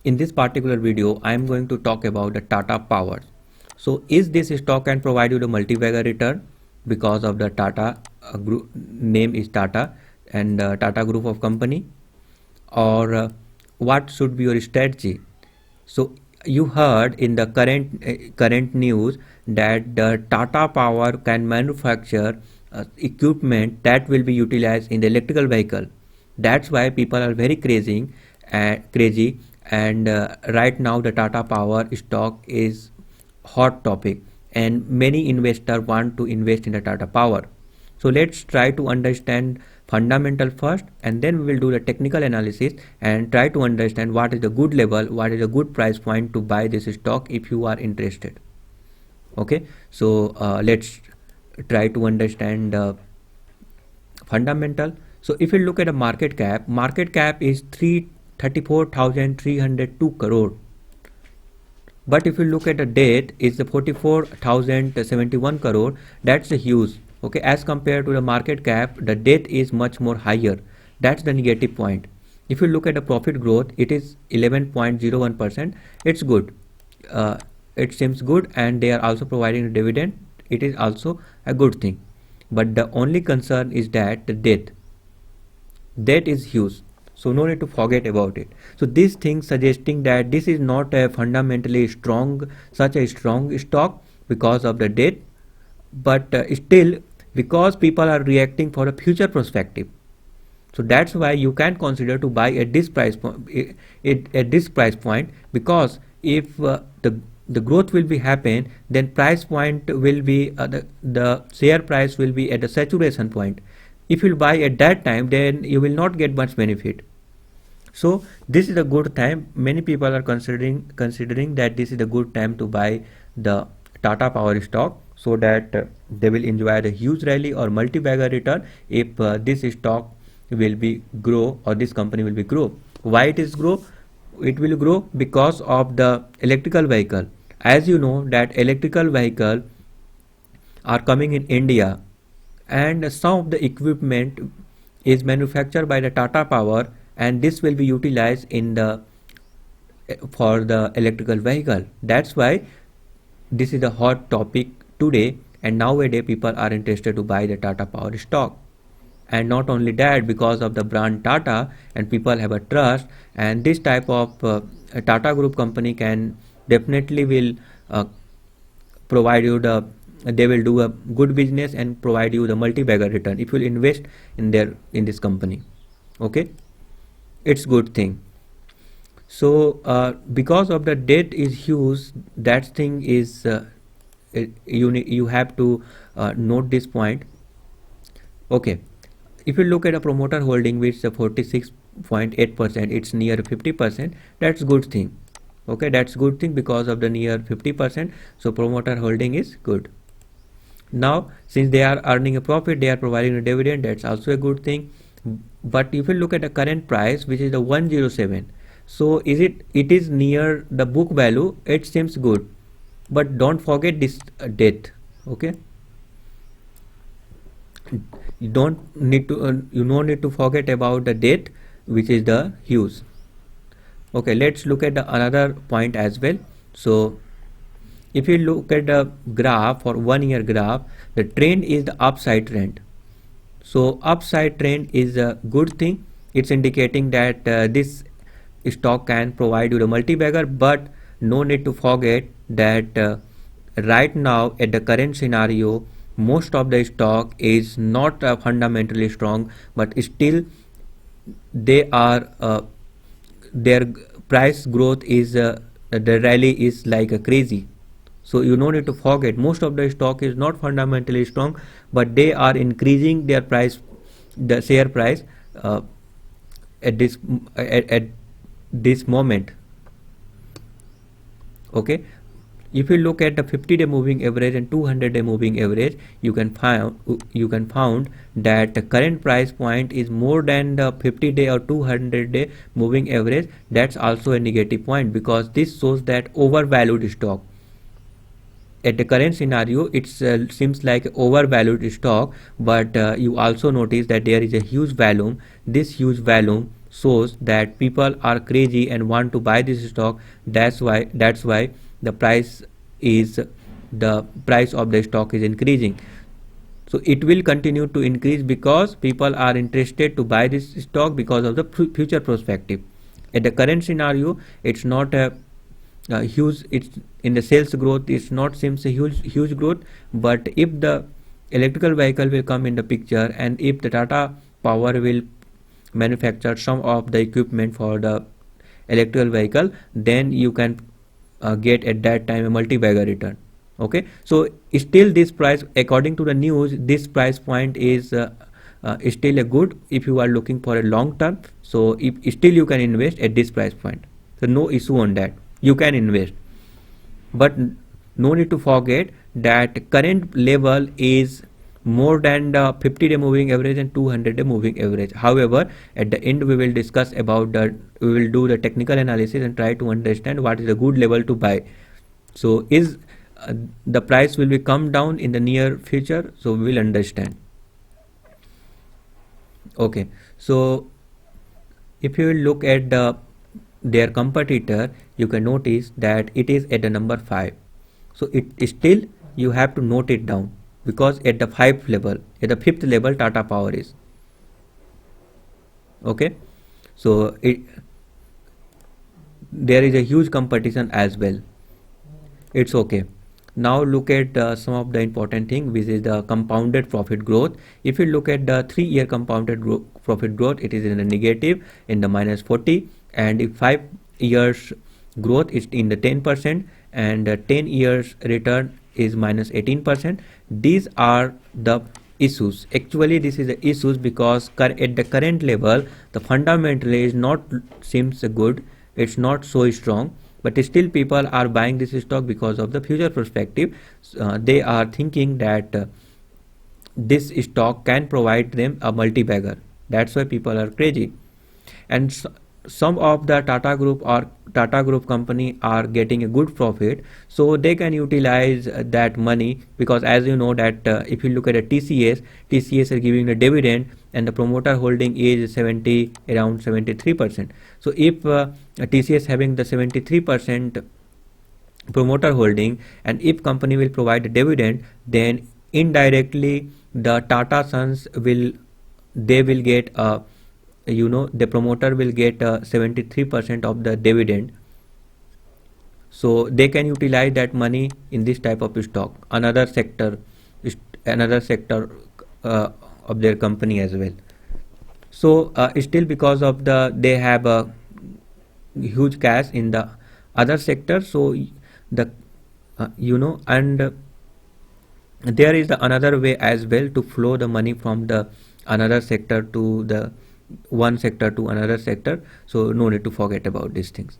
In this particular video, I am going to talk about the Tata Power. So is this stock can provide you the multi-bagger return because of the Tata group name is Tata and Tata group of company, or what should be your strategy? So you heard in the current news that the Tata Power can manufacture equipment that will be utilized in the electrical vehicle. That's why people are very crazy, and right now the Tata Power stock is hot topic, and many investors want to invest in the Tata Power. So let's try to understand fundamental first, and then we will do the technical analysis and try to understand what is the good level, what is a good price point to buy this stock if you are interested. Okay, so let's try to understand fundamental. So if you look at the market cap is 34,302 crore. But if you look at the debt, it's the 44,071 crore. That's a huge. Okay, as compared to the market cap, the debt is much more higher. That's the negative point. If you look at the profit growth, it is 11.01%. It's good. It seems good, and they are also providing a dividend. It is also a good thing. But the only concern is that the debt is huge, so no need to forget about it. So this thing suggesting that this is not a fundamentally such a strong stock because of the debt, but still, because people are reacting for a future perspective, so that's why you can consider to buy at this price point, because if the growth will be happen, then price point will be the share price will be at the saturation point. If you buy at that time, then you will not get much benefit. So this is a good time. Many people are considering that this is a good time to buy the Tata Power stock, so that they will enjoy the huge rally or multi-bagger return if this stock will be grow, or this company will be grow. Why it is grow? It will grow because of the electrical vehicle. As you know that electrical vehicle are coming in India, and some of the equipment is manufactured by the Tata Power, and this will be utilized in the for the electrical vehicle. That's why this is a hot topic today, and nowadays people are interested to buy the Tata Power stock. And not only that, because of the brand Tata, and people have a trust, and this type of Tata group company can definitely will provide you the they will do a good business and provide you the multi-bagger return if you invest in this company. Okay, it's good thing. So because of the debt is huge, that thing is you have to note this point. Okay, if you look at a promoter holding which is 46.8%, it's near 50%. That's good thing. Okay, that's good thing because of the near 50%. So promoter holding is good. Now since they are earning a profit, they are providing a dividend. That's also a good thing. But if you look at the current price, which is the 107, so it is near the book value. It seems good, but don't forget this debt. Okay, you don't need to you no need to forget about the debt, which is the huge. Okay, let's look at the another point as well. So if you look at the graph for 1 year graph, the trend is the upside trend. So upside trend is a good thing. It's indicating that this stock can provide you the multi-bagger, but no need to forget that right now at the current scenario, most of the stock is not fundamentally strong, but still they are their price growth is the rally is like a crazy. So you no need to forget, most of the stock is not fundamentally strong, but they are increasing their price, the share price at this moment. Okay, if you look at the 50-day moving average and 200-day moving average, you can found that the current price point is more than the 50-day or 200-day moving average. That's also a negative point, because this shows that overvalued stock. At the current scenario, it seems like overvalued stock, but you also notice that there is a huge volume. This huge volume shows that people are crazy and want to buy this stock. That's why the price of the stock is increasing. So it will continue to increase because people are interested to buy this stock because of the future perspective. At the current scenario, it's not a huge, it's in the sales growth, it's not seems a huge growth. But if the electrical vehicle will come in the picture, and if the Tata Power will manufacture some of the equipment for the electrical vehicle, then you can get at that time a multi-bagger return. Okay, so still this price, according to the news, this price point is still a good if you are looking for a long term. So if still you can invest at this price point, so no issue on that, you can invest. But no need to forget that current level is more than the 50-day moving average and 200-day moving average. However, at the end we will discuss about that, we will do the technical analysis and try to understand what is a good level to buy. So is the price will be come down in the near future, so we will understand. Okay, so if you will look at their competitor, you can notice that it is at the number 5. So it still you have to note it down, because at the 5th level Tata Power is. Okay, so there is a huge competition as well. It's okay. Now look at some of the important thing, which is the compounded profit growth. If you look at the 3-year compounded profit growth, it is in a negative, in the -40, and if 5 years growth is in the 10%, and 10 years return is -18%. These are the issues. Actually this is the issues because at the current level the fundamental is not seems good, it's not so strong, but still people are buying this stock because of the future perspective. They are thinking that this stock can provide them a multi-bagger. That's why people are crazy. And some of the Tata Group or Tata Group company are getting a good profit, so they can utilize that money, because as you know that if you look at a TCS is giving a dividend, and the promoter holding is around 73%. So if TCS having the 73% promoter holding, and if company will provide a dividend, then indirectly the Tata Sons will get a the promoter will get 73% of the dividend, so they can utilize that money in this type of stock, another sector of their company as well. So still because of they have a huge cash in the other sector, so the and there is another way as well to flow the money from the another sector to the one sector to another sector. So no need to forget about these things,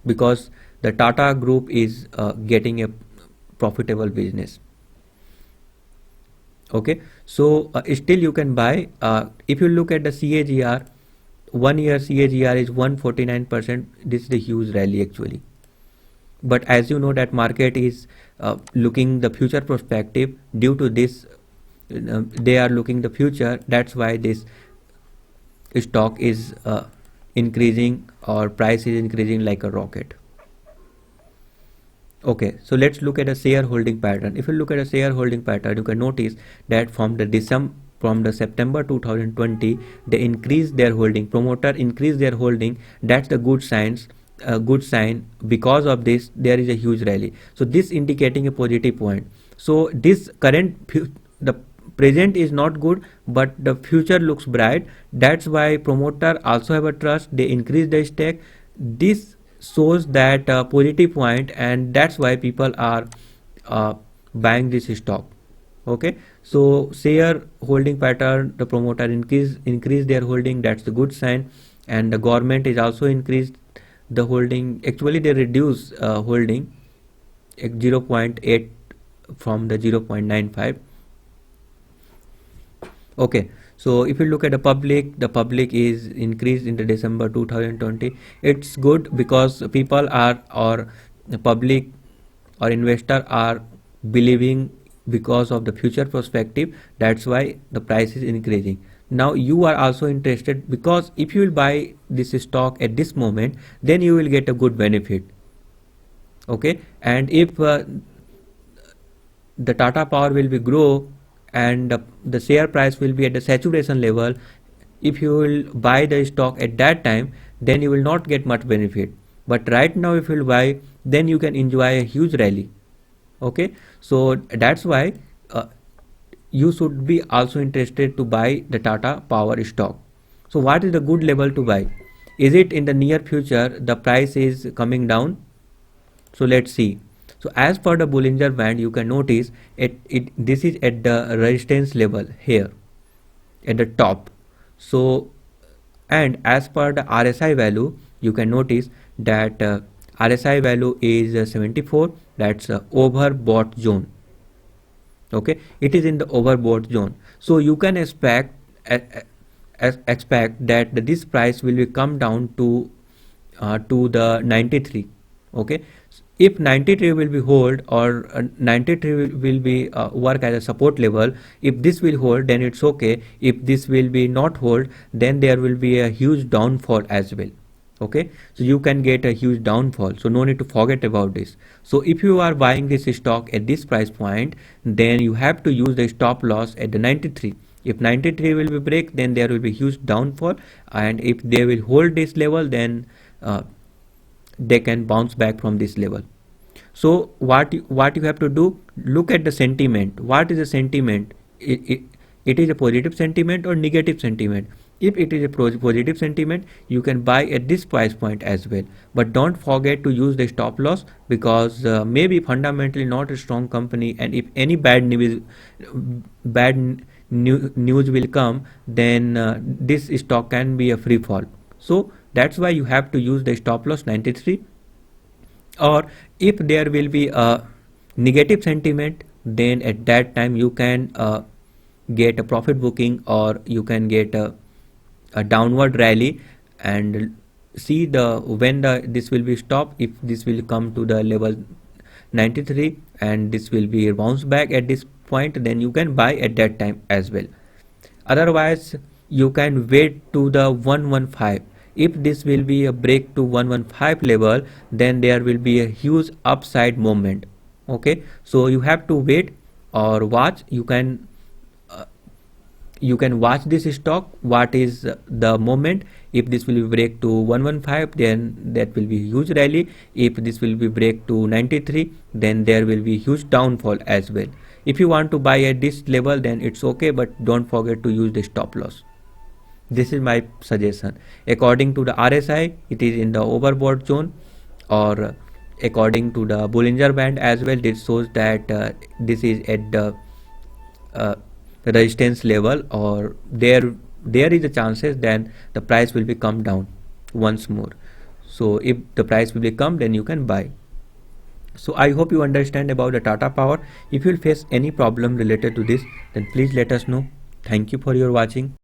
because the Tata Group is getting a profitable business. Okay, so still you can buy. If you look at the CAGR, 1 year CAGR is 149%. This is the huge rally actually. But as you know that market is looking the future perspective. Due to this, they are looking the future. That's why this stock is increasing, or price is increasing like a rocket. Okay, so let's look at a shareholding pattern. If you look at a shareholding pattern, you can notice that from the September 2020 they increased their holding, promoter increased their holding. That's the good sign. Because of this there is a huge rally, so this indicating a positive point. So this the present is not good, but the future looks bright. That's why promoter also have a trust, they increase their stake. This shows that positive point, and that's why people are buying this stock. Okay, so share holding pattern, the promoter increase their holding, that's the good sign. And the government is also increased the holding. Actually they reduce holding 0.8 from the 0.95. Okay, so if you look at the public is increased in the December 2020. It's good because people are, or the public or investor are believing because of the future perspective. That's why the price is increasing. now you are also interested, because if you will buy this stock at this moment, then you will get a good benefit. Okay, and if the Tata Power will be grow and the share price will be at the saturation level, if you will buy the stock at that time, then you will not get much benefit. But right now if you will buy, then you can enjoy a huge rally. Okay, so that's why you should be also interested to buy the Tata Power stock. So what is the good level to buy? Is it in the near future the price is coming down? So let's see. So as per the Bollinger Band, you can notice this is at the resistance level here at the top. So, and as per the RSI value, you can notice that RSI value is 74. That's overbought zone. Okay, it is in the overbought zone. So you can expect that this price will be come down to the 93. Okay, if 93 will be hold, or 93 will be work as a support level, if this will hold, then it's okay. If this will be not hold, then there will be a huge downfall as well. Okay, so you can get a huge downfall, so no need to forget about this. So if you are buying this stock at this price point, then you have to use the stop loss at the 93. If 93 will be break, then there will be huge downfall, and if they will hold this level, then they can bounce back from this level. So what you have to do, look at the sentiment. What is the sentiment? It is a positive sentiment or negative sentiment. If it is a positive sentiment, you can buy at this price point as well. But don't forget to use the stop loss, because maybe fundamentally not a strong company, and if any bad news will come, then this stock can be a free fall. So that's why you have to use the stop loss 93. Or if there will be a negative sentiment, then at that time you can get a profit booking, or you can get a downward rally, and see the when this will be stopped. If this will come to the level 93 and this will be bounce back at this point, then you can buy at that time as well. Otherwise you can wait to the 115. If this will be a break to 115 level, then there will be a huge upside movement. Okay, so you have to wait or watch. You can watch this stock, what is the moment. If this will be break to 115, then that will be huge rally. If this will be break to 93, then there will be huge downfall as well. If you want to buy at this level, then it's okay, but don't forget to use the stop loss. This is my suggestion. According to the RSI, it is in the overbought zone, or according to the Bollinger Band as well, this shows that this is at the resistance level, or there is a chances then the price will be come down once more. So if the price will be come, then you can buy. So I hope you understand about the Tata Power. If you will face any problem related to this, then please let us know. Thank you for your watching.